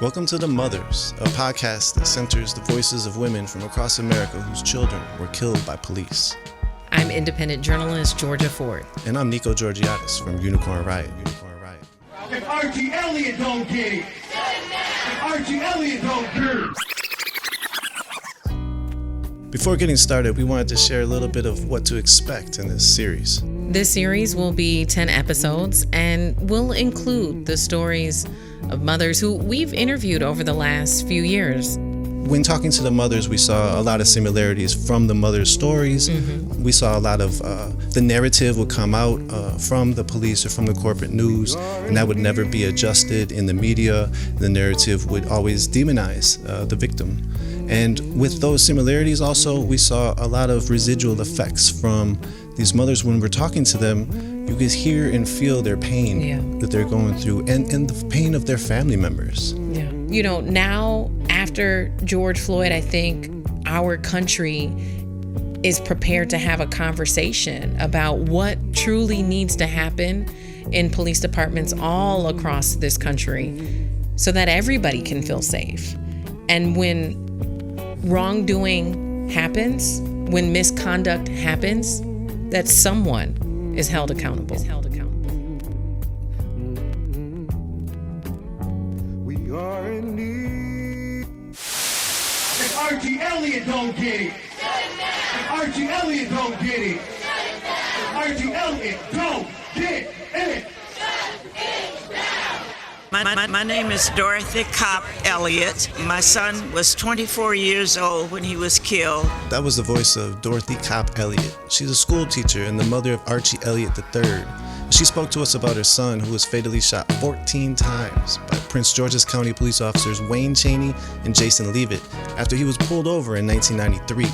Welcome to The Mothers, a podcast that centers the voices of women from across America whose children were killed by police. I'm independent journalist Georgia Ford. And I'm Nico Georgiadis from Unicorn Riot. If Archie Elliott don't get it, if Archie Elliott don't get it. Before getting started, we wanted to share a little bit of what to expect in this series. This series will be 10 episodes and will include the stories of mothers who we've interviewed over the last few years. When talking to the mothers, we saw a lot of similarities from the mothers' stories. Mm-hmm. We saw a lot of the narrative would come out from the police or from the corporate news, and that would never be adjusted in the media. The narrative would always demonize the victim. And with those similarities also, we saw a lot of residual effects from these mothers. When we're talking to them, you could hear and feel their pain that they're going through and the pain of their family members. Yeah. You know, now after George Floyd, I think our country is prepared to have a conversation about what truly needs to happen in police departments all across this country so that everybody can feel safe. And when wrongdoing happens, when misconduct happens, that someone is held accountable. We are in need. If Archie Elliott don't get it, if Archie Elliott don't get it, if Archie Elliott don't get it. My name is Dorothy Cop Elliott. My son was 24 years old when he was killed. That was the voice of Dorothy Cop Elliott. She's a school teacher and the mother of Archie Elliott III. She spoke to us about her son, who was fatally shot 14 times by Prince George's County police officers Wayne Cheney and Jason Leavitt after he was pulled over in 1993.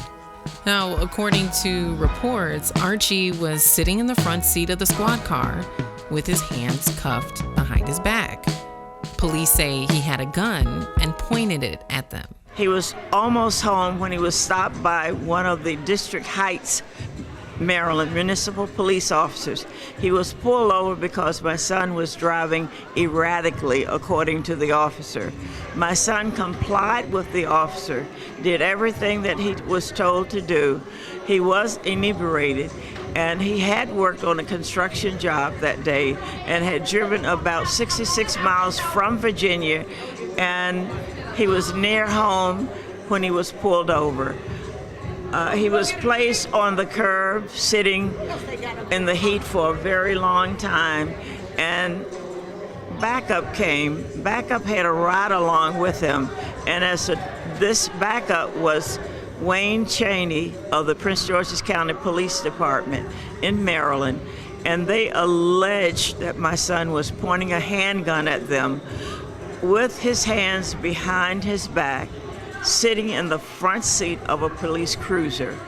Now, according to reports, Archie was sitting in the front seat of the squad car with his hands cuffed behind his back. Police say he had a gun and pointed it at them. He was almost home when he was stopped by one of the District Heights, Maryland municipal police officers. He was pulled over because my son was driving erratically, according to the officer. My son complied with the officer, did everything that he was told to do. He was inebriated, and he had worked on a construction job that day and had driven about 66 miles from Virginia, and he was near home when he was pulled over. He was placed on the curb, sitting in the heat for a very long time, and backup came. Backup had a ride along with him, and this backup was Wayne Cheney of the Prince George's County Police Department in Maryland, and they alleged that my son was pointing a handgun at them with his hands behind his back, sitting in the front seat of a police cruiser.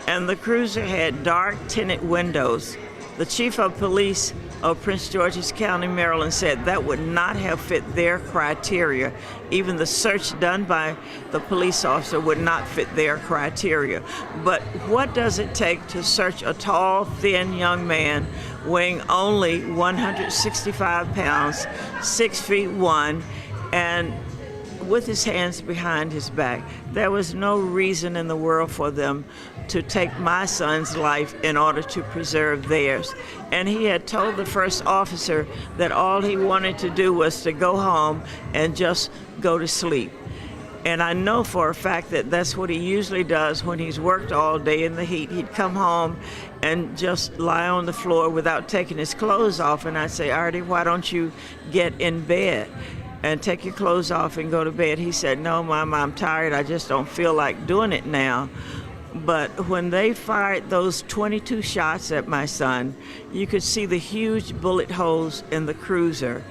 And the cruiser had dark tinted windows. The chief of police of Prince George's County, Maryland, said that would not have fit their criteria. Even the search done by the police officer would not fit their criteria. But what does it take to search a tall, thin young man weighing only 165 pounds, 6'1", and with his hands behind his back? There was no reason in the world for them to take my son's life in order to preserve theirs. And he had told the first officer that all he wanted to do was to go home and just go to sleep. And I know for a fact that that's what he usually does when he's worked all day in the heat. He'd come home and just lie on the floor without taking his clothes off. And I'd say, Artie, why don't you get in bed and take your clothes off and go to bed? He said, no, Mom, I'm tired. I just don't feel like doing it now. But when they fired those 22 shots at my son, you could see the huge bullet holes in the cruiser.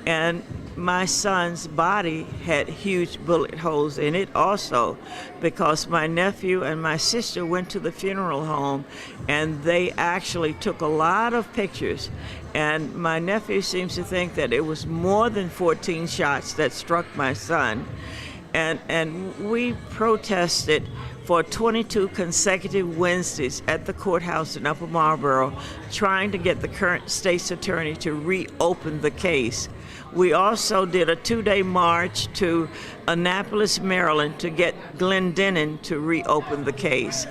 And my son's body had huge bullet holes in it also, because my nephew and my sister went to the funeral home and they actually took a lot of pictures. And my nephew seems to think that it was more than 14 shots that struck my son. And we protested for 22 consecutive Wednesdays at the courthouse in Upper Marlboro, trying to get the current state's attorney to reopen the case. We also did a 2-day march to Annapolis, Maryland, to get Glendenning to reopen the case.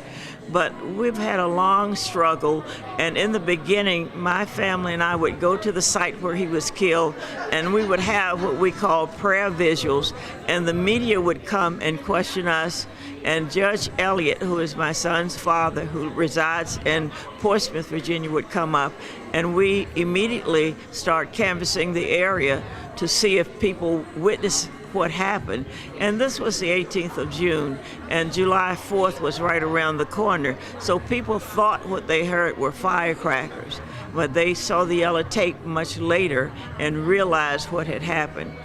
But we've had a long struggle, and in the beginning, my family and I would go to the site where he was killed, and we would have what we call prayer vigils, and the media would come and question us, and Judge Elliott, who is my son's father, who resides in Portsmouth, Virginia, would come up, and we immediately start canvassing the area to see if people witnessed what happened. And this was the 18th of June, and July 4th was right around the corner. So people thought what they heard were firecrackers, but they saw the yellow tape much later and realized what had happened.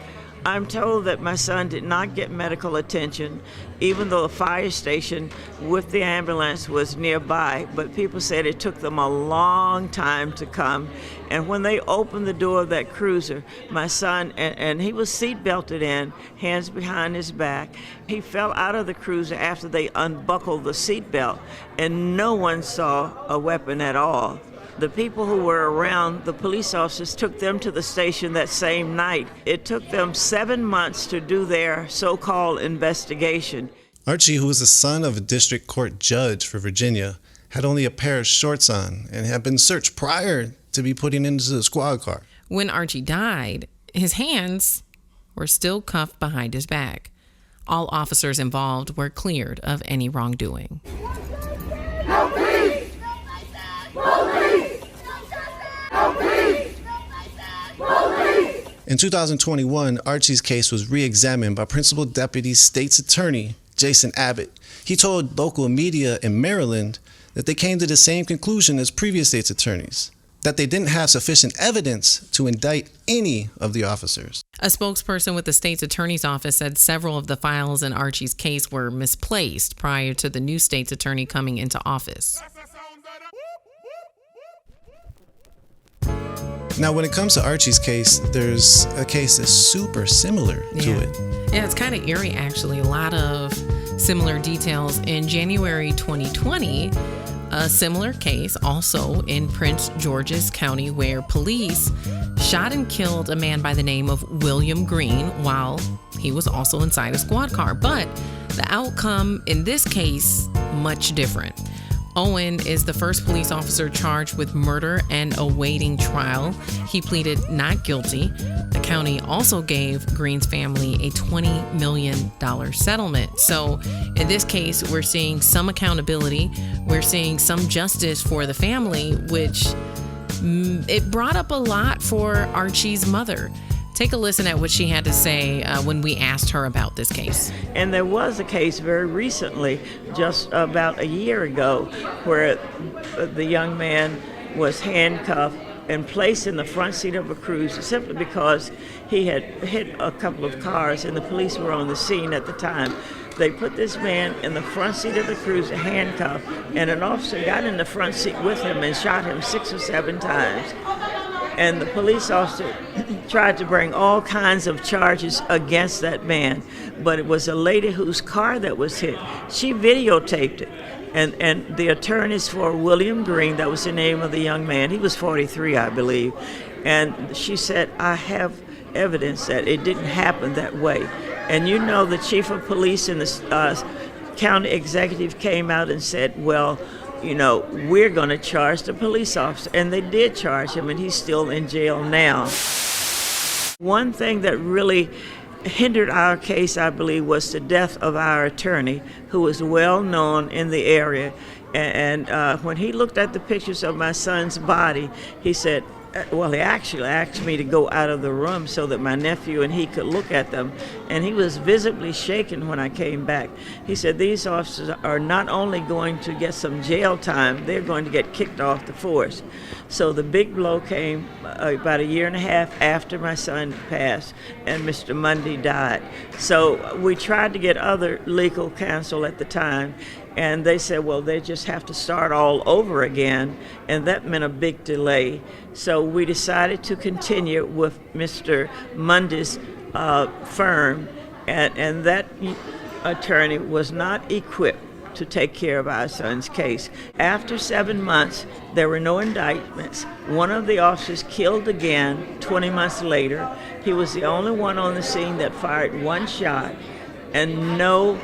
I'm told that my son did not get medical attention, even though the fire station with the ambulance was nearby, but people said it took them a long time to come. And when they opened the door of that cruiser, my son, and he was seat belted in, hands behind his back, he fell out of the cruiser after they unbuckled the seat belt, and no one saw a weapon at all. The people who were around, the police officers, took them to the station that same night. It took them 7 months to do their so-called investigation. Archie, who was the son of a district court judge for Virginia, had only a pair of shorts on and had been searched prior to be put into the squad car. When Archie died, his hands were still cuffed behind his back. All officers involved were cleared of any wrongdoing. No peace! Police! No peace! Police! In 2021, Archie's case was re-examined by Principal Deputy State's Attorney Jason Abbott. He told local media in Maryland that they came to the same conclusion as previous state's attorneys, that they didn't have sufficient evidence to indict any of the officers. A spokesperson with the state's attorney's office said several of the files in Archie's case were misplaced prior to the new state's attorney coming into office. Now, when it comes to Archie's case, there's a case that's super similar to it. Yeah, it's kind of eerie, actually. A lot of similar details. In January 2020, a similar case also in Prince George's County, where police shot and killed a man by the name of William Green while he was also inside a squad car. But the outcome in this case, much different. Owen is the first police officer charged with murder and awaiting trial. He pleaded not guilty. The county also gave Green's family a $20 million settlement. So in this case, we're seeing some accountability. We're seeing some justice for the family, which it brought up a lot for Archie's mother. Take a listen at what she had to say when we asked her about this case. And there was a case very recently, just about a year ago, where the young man was handcuffed and placed in the front seat of a cruiser simply because he had hit a couple of cars and the police were on the scene at the time. They put this man in the front seat of the cruiser, handcuffed, and an officer got in the front seat with him and shot him 6 or 7 times. And the police officer tried to bring all kinds of charges against that man, but it was a lady whose car that was hit. She videotaped it, and the attorneys for William Green, that was the name of the young man, he was 43, I believe, and she said, I have evidence that it didn't happen that way. And you know, the chief of police and the county executive came out and said, well, you know, we're going to charge the police officer. And they did charge him, and he's still in jail now. One thing that really hindered our case, I believe, was the death of our attorney, who was well known in the area. And when he looked at the pictures of my son's body, he said, well, he actually asked me to go out of the room so that my nephew and he could look at them. And he was visibly shaken when I came back. He said, these officers are not only going to get some jail time, they're going to get kicked off the force. So the big blow came about 1.5 years after my son passed and Mr. Mundy died. So we tried to get other legal counsel at the time, and they said, well, they just have to start all over again, and that meant a big delay. So we decided to continue with Mr. Mundy's firm, And that attorney was not equipped to take care of our son's case. After 7 months, there were no indictments. One of the officers killed again 20 months later. He was the only one on the scene that fired one shot, and no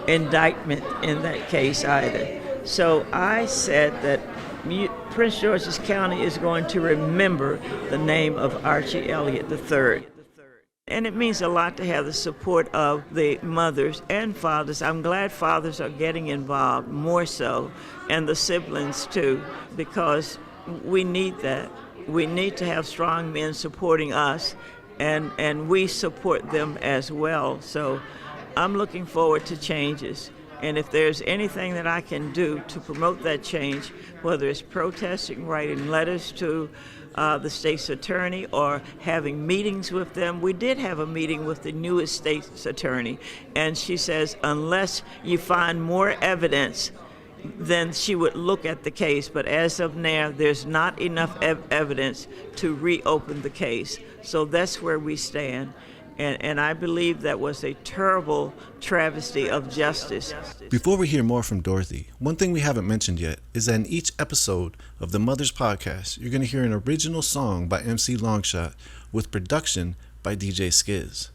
indictment in that case either. So I said that Prince George's County is going to remember the name of Archie Elliott III. And it means a lot to have the support of the mothers and fathers. I'm glad fathers are getting involved more so, and the siblings too, because we need that. We need to have strong men supporting us, and we support them as well. So I'm looking forward to changes. And if there's anything that I can do to promote that change, whether it's protesting, writing letters to the state's attorney, or having meetings with them. We did have a meeting with the newest state's attorney, and she says unless you find more evidence, then she would look at the case. But as of now, there's not enough evidence to reopen the case. So that's where we stand. And I believe that was a terrible travesty of justice. Before we hear more from Dorothy, one thing we haven't mentioned yet is that in each episode of the Mothers Podcast, you're going to hear an original song by MC Longshot with production by DJ Skiz.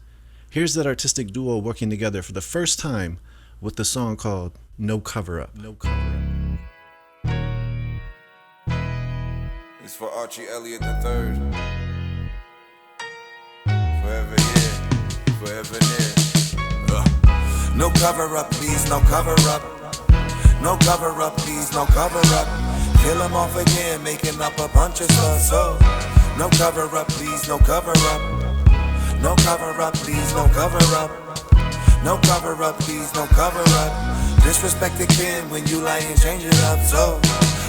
Here's that artistic duo working together for the first time with the song called No Cover Up. No Cover Up. It's for Archie Elliott III. Forever here, forever near. No cover up, please, no cover up. No cover up, please, no cover up. Kill him off again, making up a bunch of stuff. So, no cover up, please, no cover up. No cover up, please, no cover up. No cover up, please, no cover up. Disrespect the kin when you lie and change it up. So,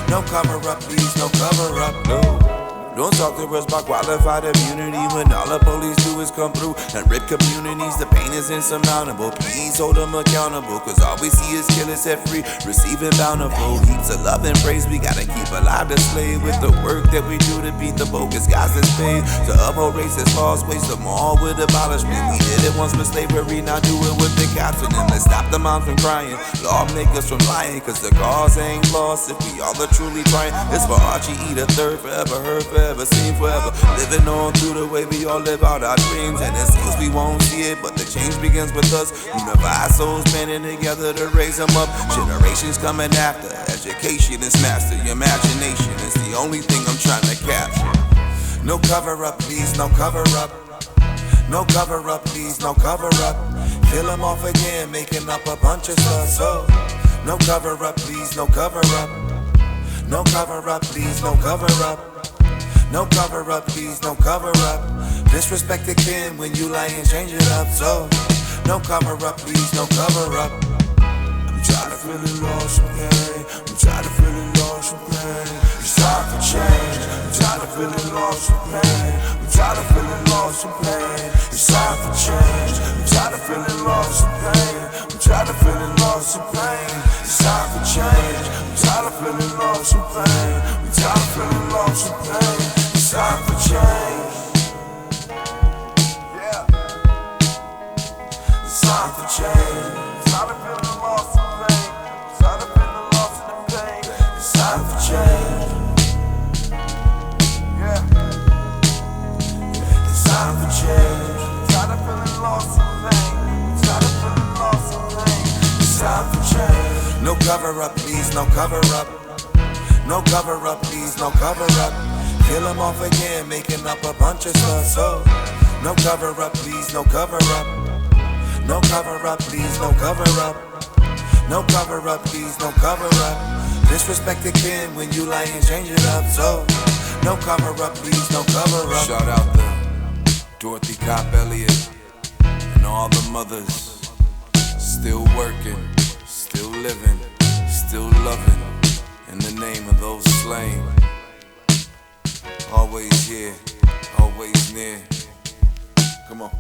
no cover up, please, no cover up, no. Don't talk to us about qualified immunity when all the police do is come through and rip communities. The pain is insurmountable. Please hold them accountable, cause all we see is killers set free, receiving bountiful heaps of love and praise. We gotta keep alive the slave with the work that we do to beat the bogus guys that's paid to uphold racist laws, waste them all with abolishment. We did it once with slavery, now do it with the cops. And then let's stop the moms from crying, lawmakers from lying, cause the cause ain't lost if we all are truly trying. It's for Archie the III, forever heard, forever seen, forever living on through the way we all live out our dreams. And it seems we won't see it, but the change begins with us. Unified souls banding together to raise them up. Generations coming after. Education is master. Your imagination is the only thing I'm trying to capture. No cover up, please, no cover up. No cover up, please, no cover up. Kill him off again, making up a bunch of stuff. So, no cover up, please, no cover up. No cover up, please, no cover up. No cover up, please, no cover up. Disrespect the kin when you lie and change it up. So, no cover up, please, no cover up. I'm tired of feeling lost in pain. I'm tired of feeling lost in pain. It's time for change. I'm tired of feeling lost in pain. I'm tired of feeling lost in pain. It's time for change. I'm tired of feeling lost in pain. I'm tired of feeling lost in pain. It's time for change. I'm tired of feeling lost in pain. I'm tired of feeling lost in pain. It's time for change. Yeah. It's time for change. Tired of feeling lost in pain. Tired of feeling lost in the pain. It's time for change. Yeah. It's time for change. Tired of feeling lost in pain. Tired of feeling lost in pain. It's time for change. No cover up, please, no cover up. No cover up, please, no cover up. Kill him off again, making up a bunch of stuff. So, no cover up, please, no cover up. No cover up, please, no cover up. No cover up, please, no cover up. Disrespect the kin when you lie and change it up. So, no cover up, please, no cover up. Shout out to Dorothy Cop Elliott and all the mothers still working, still living, still loving in the name of those slain. Always here, always near. Come on.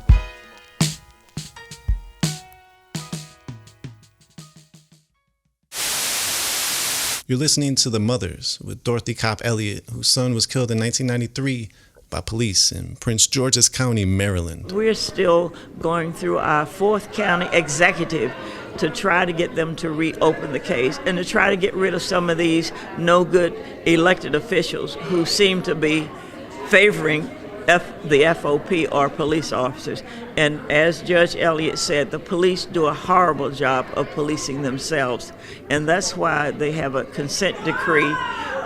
You're listening to The Mothers with Dorothy Cop Elliott, whose son was killed in 1993 by police in Prince George's County, Maryland. We're still going through our 4th county executive to try to get them to reopen the case and to try to get rid of some of these no-good elected officials who seem to be favoring the FOP or police officers. And as Judge Elliott said, the police do a horrible job of policing themselves. And that's why they have a consent decree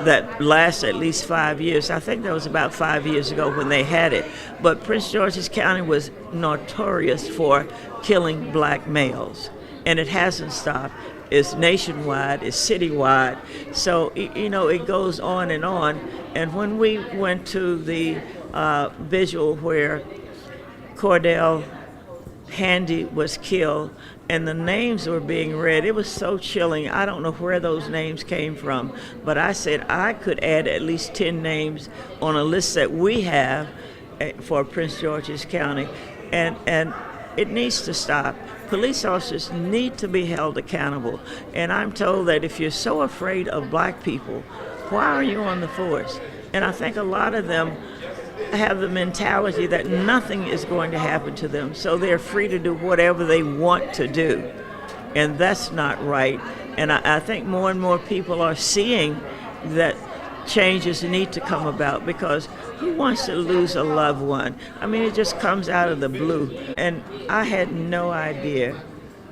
that lasts at least 5 years. I think that was about 5 years ago when they had it. But Prince George's County was notorious for killing black males. And it hasn't stopped. It's nationwide, it's citywide. So, it goes on. And when we went to the vigil where Cordell Handy was killed and the names were being read, it was so chilling. I don't know where those names came from, but I said I could add at least 10 names on a list that we have for Prince George's County, and it needs to stop. Police officers need to be held accountable, and I'm told that if you're so afraid of black people, why are you on the force? And I think a lot of them have the mentality that nothing is going to happen to them, so they're free to do whatever they want to do. And that's not right. And I think more and more people are seeing that changes need to come about, because who wants to lose a loved one? I mean, it just comes out of the blue. And I had no idea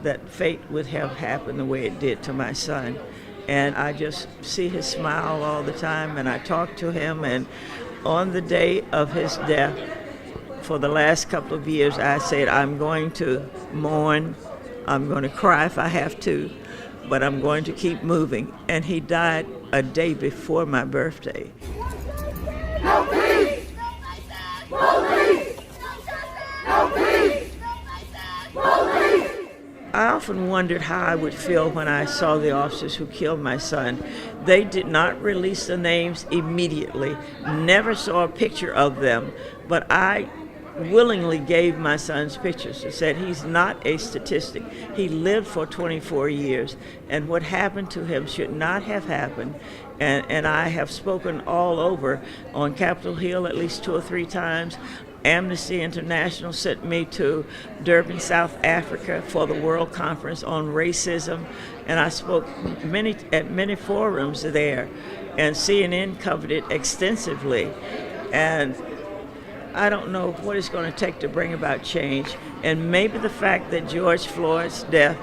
that fate would have happened the way it did to my son. And I just see his smile all the time, and I talk to him, and on the day of his death, for the last couple of years, I said, I'm going to mourn, I'm going to cry if I have to, but I'm going to keep moving. And he died a day before my birthday. No peace! No peace! No peace! No peace! I often wondered how I would feel when I saw the officers who killed my son. They did not release the names immediately, never saw a picture of them, but I willingly gave my son's pictures and said he's not a statistic. He lived for 24 years, and what happened to him should not have happened. And I have spoken all over on Capitol Hill at least 2 or 3 times. Amnesty International sent me to Durban, South Africa for the World Conference on Racism, and I spoke at many forums there, and CNN covered it extensively. And I don't know what it's going to take to bring about change, and maybe the fact that George Floyd's death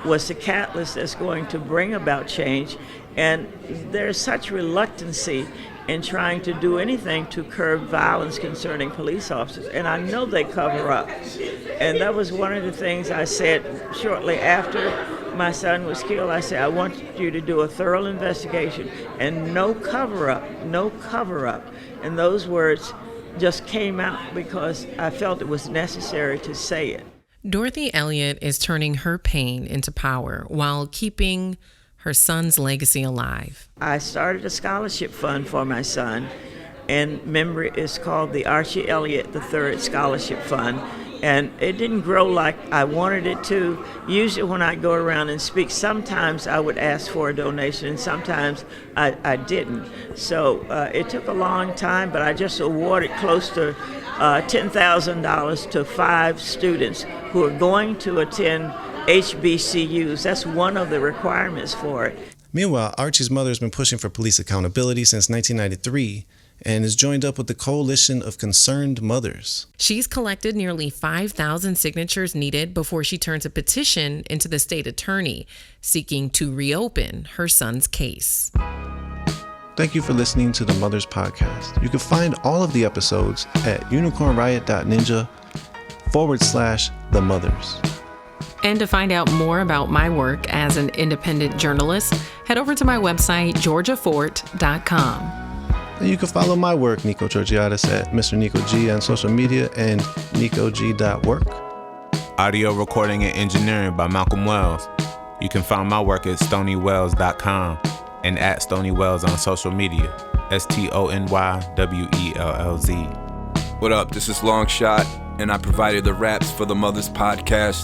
was the catalyst that's going to bring about change. And there's such reluctancy in trying to do anything to curb violence concerning police officers. And I know they cover up. And that was one of the things I said shortly after my son was killed. I said, I want you to do a thorough investigation and no cover up, no cover up. And those words just came out because I felt it was necessary to say it. Dorothy Elliott is turning her pain into power while keeping her son's legacy alive. I started a scholarship fund for my son, and memory is called the Archie Elliott III Scholarship Fund. And it didn't grow like I wanted it to. Usually when I go around and speak, sometimes I would ask for a donation, and sometimes I didn't. So it took a long time, but I just awarded close to $10,000 to 5 students who are going to attend HBCUs. That's one of the requirements for it. Meanwhile, Archie's mother has been pushing for police accountability since 1993 and is joined up with the Coalition of Concerned Mothers. She's collected nearly 5,000 signatures needed before she turns a petition into the state attorney, seeking to reopen her son's case. Thank you for listening to the Mothers Podcast. You can find all of the episodes at unicornriot.ninja/The Mothers. And to find out more about my work as an independent journalist, head over to my website, georgiafort.com. And you can follow my work, Nico Georgiadis, at Mr. Nico G on social media and nicog.work. Audio recording and engineering by Malcolm Wells. You can find my work at stonywells.com and at stonywells on social media, STONYWELLZ. What up, this is Longshot, and I provided the raps for the Mothers Podcast.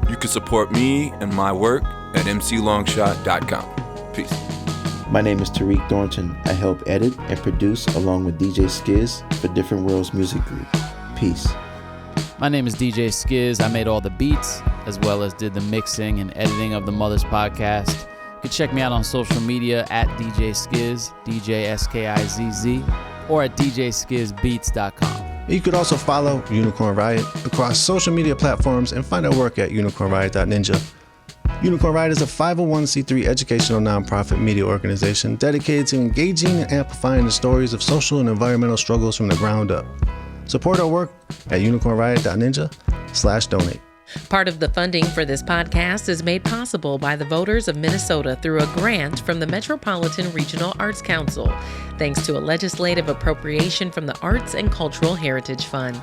You can support me and my work at mclongshot.com. Peace. My name is Tariq Thornton. I help edit and produce along with DJ Skiz for Different Worlds Music Group. Peace. My name is DJ Skiz. I made all the beats as well as did the mixing and editing of the Mothers Podcast. You can check me out on social media at DJ Skiz, DJSKIZZ, or at DJSkizBeats.com. You could also follow Unicorn Riot across social media platforms and find our work at unicornriot.ninja. Unicorn Riot is a 501c3 educational nonprofit media organization dedicated to engaging and amplifying the stories of social and environmental struggles from the ground up. Support our work at unicornriot.ninja/donate. Part of the funding for this podcast is made possible by the voters of Minnesota through a grant from the Metropolitan Regional Arts Council, thanks to a legislative appropriation from the Arts and Cultural Heritage Fund.